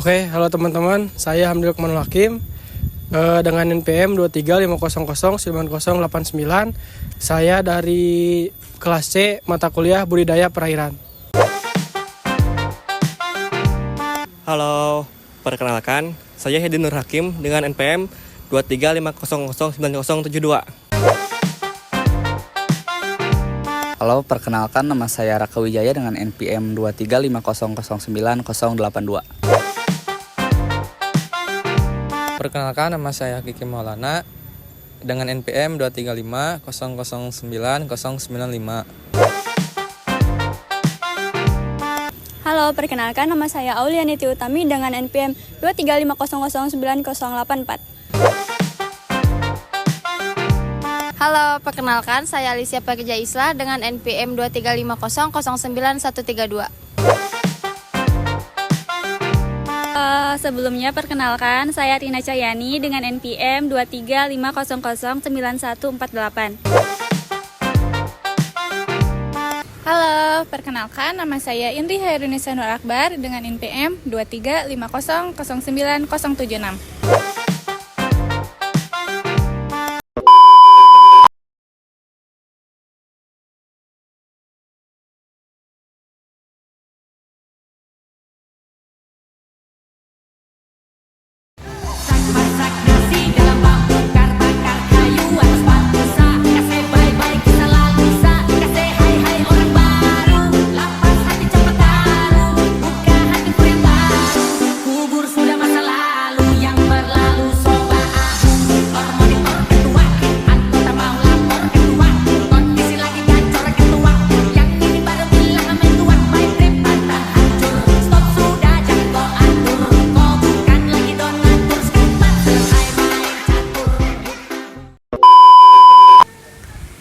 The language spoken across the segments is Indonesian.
Oke, halo teman-teman, saya Hamdil Lukmanul Hakim dengan NPM 235009089. Saya dari kelas C mata kuliah Budidaya Perairan. Halo, perkenalkan, saya Hedi Nur Hakim dengan NPM 235009072. Halo, perkenalkan nama saya Raka Wijaya dengan NPM 235009082. Perkenalkan, nama saya Kiki Maulana dengan NPM 235009095. Halo, perkenalkan nama saya Aulianiti Utami dengan NPM 235009084. Halo, perkenalkan saya Alicia Pekerja Islah dengan NPM 23500091132. Sebelumnya perkenalkan saya Rina Cahyani dengan NPM 235009148. Halo, perkenalkan nama saya Indri Hairunisa Nur Akbar dengan NPM 235009096.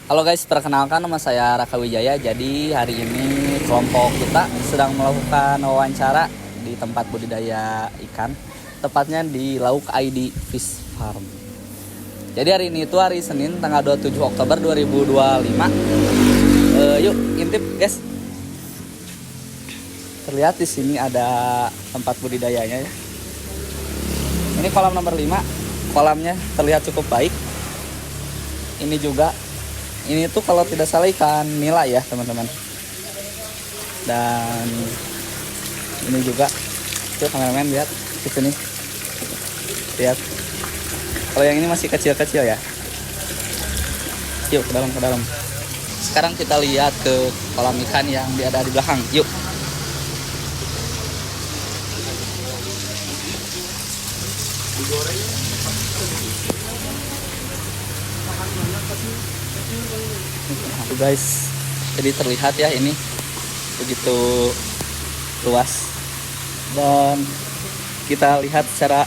Halo guys, perkenalkan nama saya Raka Wijaya. Jadi hari ini kelompok kita sedang melakukan wawancara di tempat budidaya ikan, tepatnya di Lauk ID Fish Farm. Jadi hari ini itu hari Senin tanggal 27 Oktober 2025. Yuk intip guys. Terlihat di sini ada tempat budidayanya ya. Ini kolam nomor 5. Kolamnya terlihat cukup baik. Ini juga, ini tuh kalau tidak salah ikan nila ya teman-teman. Dan ini juga, tuh kameramen lihat di sini. Lihat. Kalau yang ini masih kecil-kecil ya. Yuk ke dalam, ke dalam. Sekarang kita lihat ke kolam ikan yang ada di belakang. Yuk. Guys, jadi terlihat ya ini begitu luas dan kita lihat secara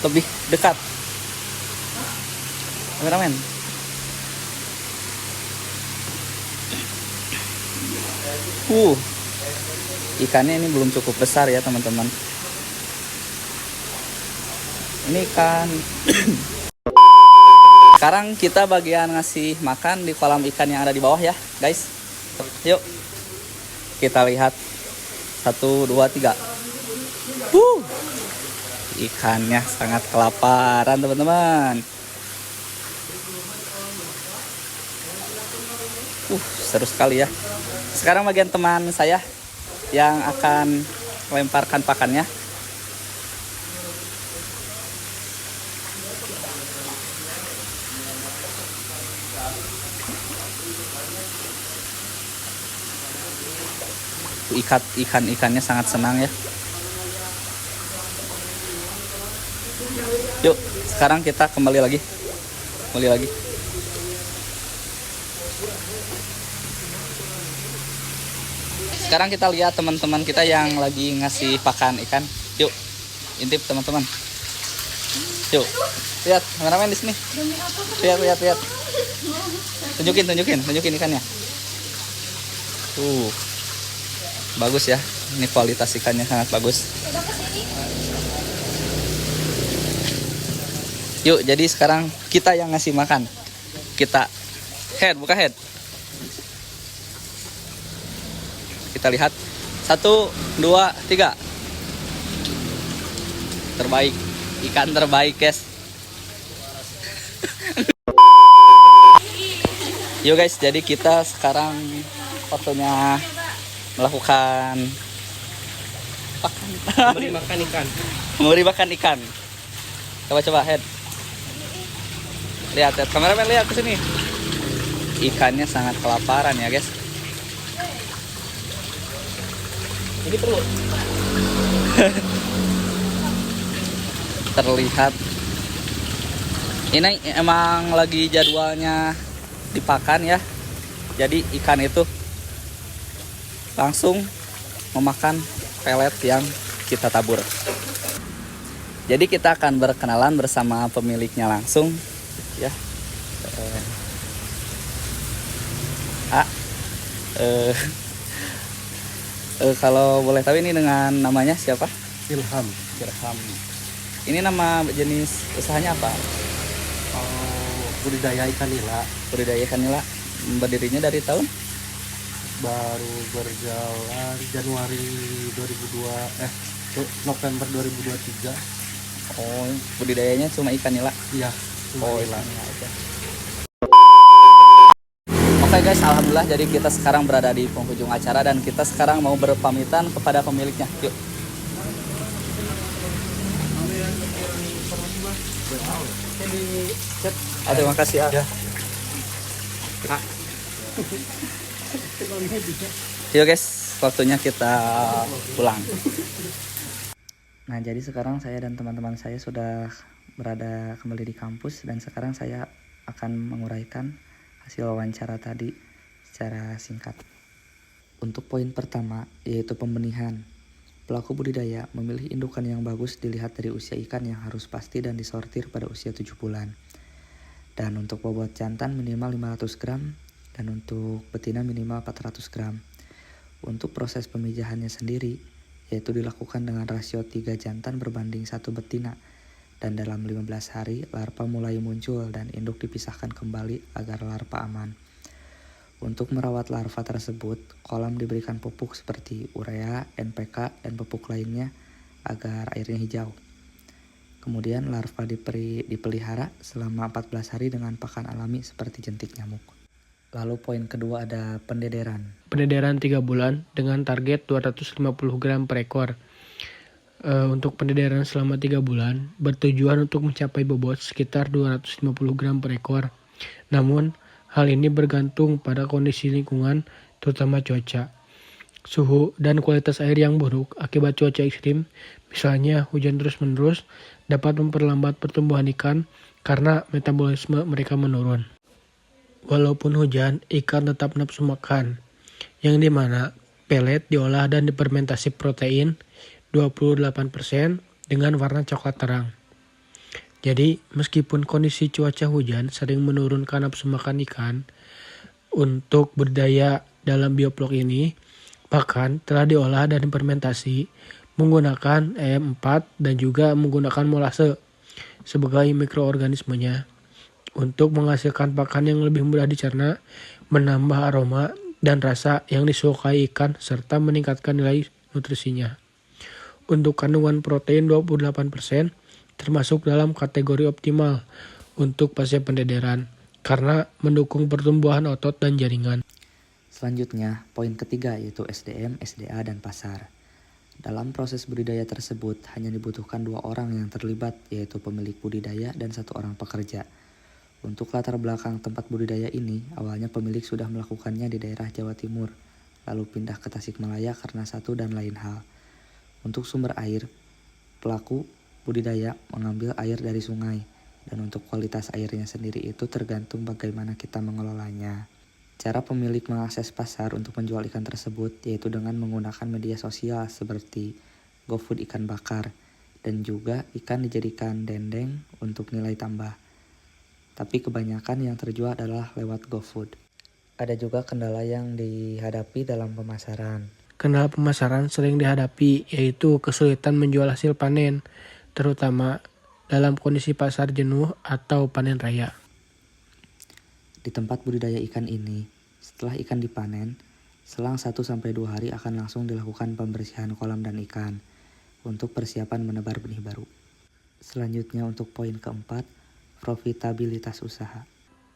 lebih dekat. Kameramen. Ikannya ini belum cukup besar ya teman-teman. Ini ikan. Sekarang kita bagian ngasih makan di kolam ikan yang ada di bawah ya guys. Yuk kita lihat 1, 2, 3. Ikannya sangat kelaparan teman-teman. Seru sekali ya. Sekarang bagian teman saya yang akan lemparkan pakannya. Ikannya sangat senang ya. Yuk sekarang kita kembali lagi. Sekarang kita lihat teman-teman kita yang lagi ngasih pakan ikan. Yuk intip teman-teman. Yuk lihat kameramen di sini. Lihat. Tunjukin ikannya. Bagus ya, ini kualitas ikannya sangat bagus. Yuk, jadi sekarang kita yang ngasih makan. Kita buka head. Kita lihat 1, 2, 3. terbaik, ikan terbaik guys. Yuk guys, jadi kita sekarang waktunya melakukan Beri makan ikan. memberi makan ikan. Coba Head. Lihat, kameramen lihat ke sini. Ikannya sangat kelaparan ya guys. Ini perlu. Terlihat ini emang lagi jadwalnya dipakan ya. Jadi ikan itu langsung memakan pelet yang kita tabur. Jadi kita akan berkenalan bersama pemiliknya langsung ya. Kalau boleh tahu ini dengan namanya siapa? Ilham. Irham. Ini nama jenis usahanya apa? Budidaya ikan nila Budidaya ikan nila. Berdirinya dari tahun? baru berjalan Januari November 2023. Oh, budidayanya cuma ikan nila. Iya. Oh, ikan nila aja. Oke guys, alhamdulillah jadi kita sekarang berada di penghujung acara dan kita sekarang mau berpamitan kepada pemiliknya. Yuk. Terima kasih ya. Yuk guys, waktunya kita pulang. Nah, jadi sekarang saya dan teman-teman saya sudah berada kembali di kampus dan sekarang saya akan menguraikan hasil wawancara tadi secara singkat. Untuk poin pertama yaitu pembenihan. Pelaku budidaya memilih indukan yang bagus dilihat dari usia ikan yang harus pasti dan disortir pada usia 7 bulan. Dan untuk bobot jantan minimal 500 gram dan untuk betina minimal 400 gram. Untuk proses pemijahannya sendiri yaitu dilakukan dengan rasio 3 jantan berbanding 1 betina. Dan dalam 15 hari larva mulai muncul dan induk dipisahkan kembali agar larva aman. Untuk merawat larva tersebut, kolam diberikan pupuk seperti urea, NPK, dan pupuk lainnya agar airnya hijau. Kemudian larva dipelihara selama 14 hari dengan pakan alami seperti jentik nyamuk. Lalu poin kedua ada pendederan. Pendederan 3 bulan dengan target 250 gram per ekor. Untuk pendederan selama 3 bulan bertujuan untuk mencapai bobot sekitar 250 gram per ekor. Namun, hal ini bergantung pada kondisi lingkungan, terutama cuaca, suhu, dan kualitas air yang buruk akibat cuaca ekstrim. Misalnya, hujan terus-menerus dapat memperlambat pertumbuhan ikan karena metabolisme mereka menurun. Walaupun hujan, ikan tetap nafsu makan, yang dimana pelet diolah dan difermentasi protein 28% dengan warna coklat terang. Jadi, meskipun kondisi cuaca hujan sering menurunkan nafsu makan ikan, untuk budidaya dalam bioblok ini, bahkan telah diolah dan difermentasi menggunakan EM4 dan juga menggunakan molase sebagai mikroorganismenya untuk menghasilkan pakan yang lebih mudah dicerna, menambah aroma dan rasa yang disukai ikan, serta meningkatkan nilai nutrisinya. Untuk kandungan protein 28% termasuk dalam kategori optimal untuk fase pendederan karena mendukung pertumbuhan otot dan jaringan. Selanjutnya, poin ketiga yaitu SDM, SDA, dan pasar. Dalam proses budidaya tersebut hanya dibutuhkan 2 orang yang terlibat yaitu pemilik budidaya dan 1 orang pekerja. Untuk latar belakang tempat budidaya ini, awalnya pemilik sudah melakukannya di daerah Jawa Timur, lalu pindah ke Tasikmalaya karena satu dan lain hal. Untuk sumber air, pelaku budidaya mengambil air dari sungai, dan untuk kualitas airnya sendiri itu tergantung bagaimana kita mengelolanya. Cara pemilik mengakses pasar untuk menjual ikan tersebut yaitu dengan menggunakan media sosial seperti GoFood ikan bakar, dan juga ikan dijadikan dendeng untuk nilai tambah. Tapi kebanyakan yang terjual adalah lewat GoFood. Ada juga kendala yang dihadapi dalam pemasaran. Kendala pemasaran sering dihadapi yaitu kesulitan menjual hasil panen, terutama dalam kondisi pasar jenuh atau panen raya. Di tempat budidaya ikan ini, setelah ikan dipanen, selang 1-2 hari akan langsung dilakukan pembersihan kolam dan ikan untuk persiapan menebar benih baru. Selanjutnya untuk poin keempat, profitabilitas usaha.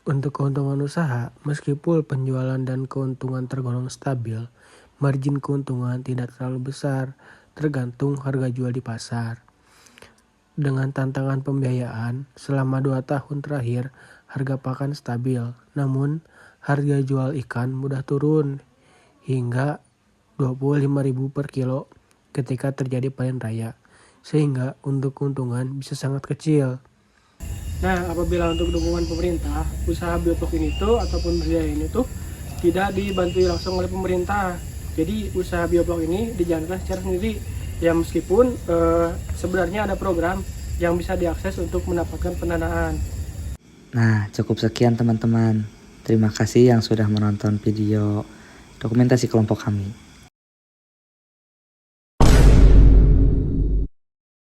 Untuk keuntungan usaha, meskipun penjualan dan keuntungan tergolong stabil, margin keuntungan tidak terlalu besar, tergantung harga jual di pasar. Dengan tantangan pembiayaan, selama 2 tahun terakhir, harga pakan stabil, namun harga jual ikan mudah turun hingga 25.000 per kilo ketika terjadi panen raya, sehingga untuk keuntungan bisa sangat kecil. Nah, apabila untuk dukungan pemerintah, usaha bioblok ini tuh ataupun budidaya ini tuh tidak dibantu langsung oleh pemerintah. Jadi usaha bioblok ini dijalankan secara sendiri. Ya meskipun sebenarnya ada program yang bisa diakses untuk mendapatkan pendanaan. Nah, cukup sekian teman-teman. Terima kasih yang sudah menonton video dokumentasi kelompok kami.